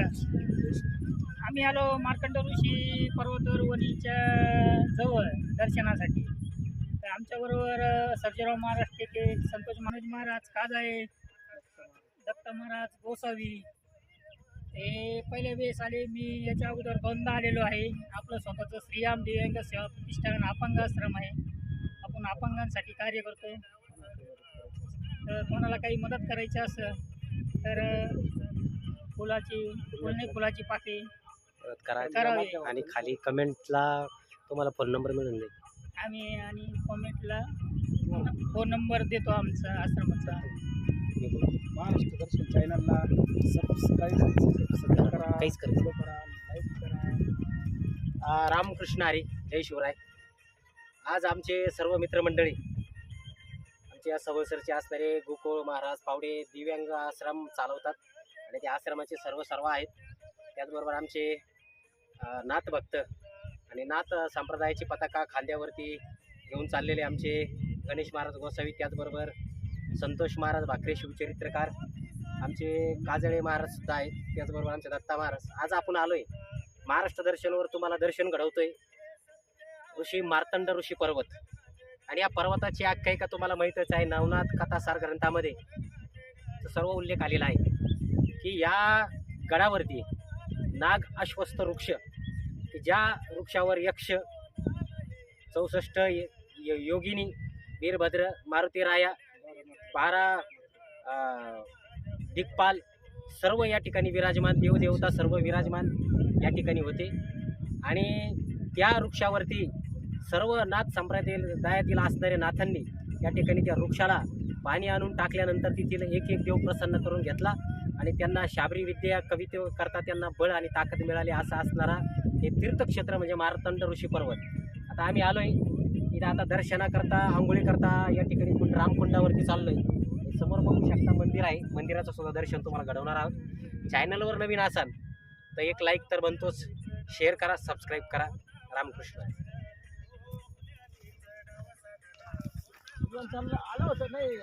महाराज. आम्ही आलो मार्कंड ऋषी पर्वतावर वणीच्या जवळ दर्शनासाठी. तर आमच्याबरोबर सर्जेराव महाराज टेके, संतोष महाराज काजाळे, दत्त महाराज गोसावी हे पहिल्या वेळेस आले. मी याच्या अगोदर दोनदा आलेलो आहे. आपलं स्वतःचं श्रीराम दिव्यांग सेवा प्रतिष्ठान अपंग आश्रम आहे. आपण अपंगांसाठी कार्य करतोय. तर कोणाला काही मदत करायची असेल तर फुलाची पाकळी करावी. आणि खाली कमेंटला तुम्हाला फोन नंबर मिळून जाईल. आम्ही आणि कमेंटला फोन नंबर देतो आमचा आश्रमाचा. महाराष्ट्र दर्शन चॅनलला सबस्क्राईब करा, काहीच फॉलो करा, लाईक करा. रामकृष्ण हरी, जय शिवराय. आज आमचे सर्व मित्रमंडळी आमच्या सवसरचे असणारे गोकुळ महाराज पावडे दिव्यांग आश्रम चालवतात आणि त्या आश्रमाचे सर्व आहेत. त्याचबरोबर आमचे नाथ भक्त आणि नाथ संप्रदायाची पताका खांद्यावरती घेऊन चाललेले आमचे गणेश महाराज गोसावी, त्याचबरोबर संतोष महाराज भाकरे शिवचरित्रकार, आमचे काजळे महाराज सुद्धा आहेत, त्याचबरोबर आमचे दत्ता महाराज. आज आपण आलोय महाराष्ट्र दर्शनवर, तुम्हाला दर्शन घडवतोय ऋषी मार्तंड ऋषी पर्वत. आणि या पर्वताची आख्यायिका तुम्हाला माहीतच आहे. नवनाथ कथासार ग्रंथामध्ये सर्व उल्लेख आलेला आहे की या गडावरती नाग अश्वस्थ वृक्ष, ज्या वृक्षावर यक्ष 64 योगिनी वीरभद्र मारुतीराया 12 दिक्पाल सर्व या ठिकाणी विराजमान, देवदेवता सर्व विराजमान या ठिकाणी होते. आणि त्या वृक्षावरती सर्व नाथ संप्रदायातील असणारे नाथांनी या ठिकाणी त्या वृक्षाला पाणी आणून टाकल्यानंतर तिथील एक देव प्रसन्न करून घेतला आणि त्यांना शाबरी विद्या कविते करता त्यांना बळ आणि ताकद मिळाली. असा असणारा हे तीर्थक्षेत्र म्हणजे मार्तंड ऋषी पर्वत. आता आम्ही आलोय इथं, आता दर्शनाकरता आंघोळी करता या ठिकाणी रामकुंडावरती चाललोय. समोर बघू शकता मंदिर आहे, मंदिराचं सुद्धा दर्शन तुम्हाला घडवणार आहोत. चॅनलवर नवीन असाल तर एक लाईक तर बनतोच, शेअर करा, सबस्क्राईब करा. रामकृष्ण. आलं होतं नाही.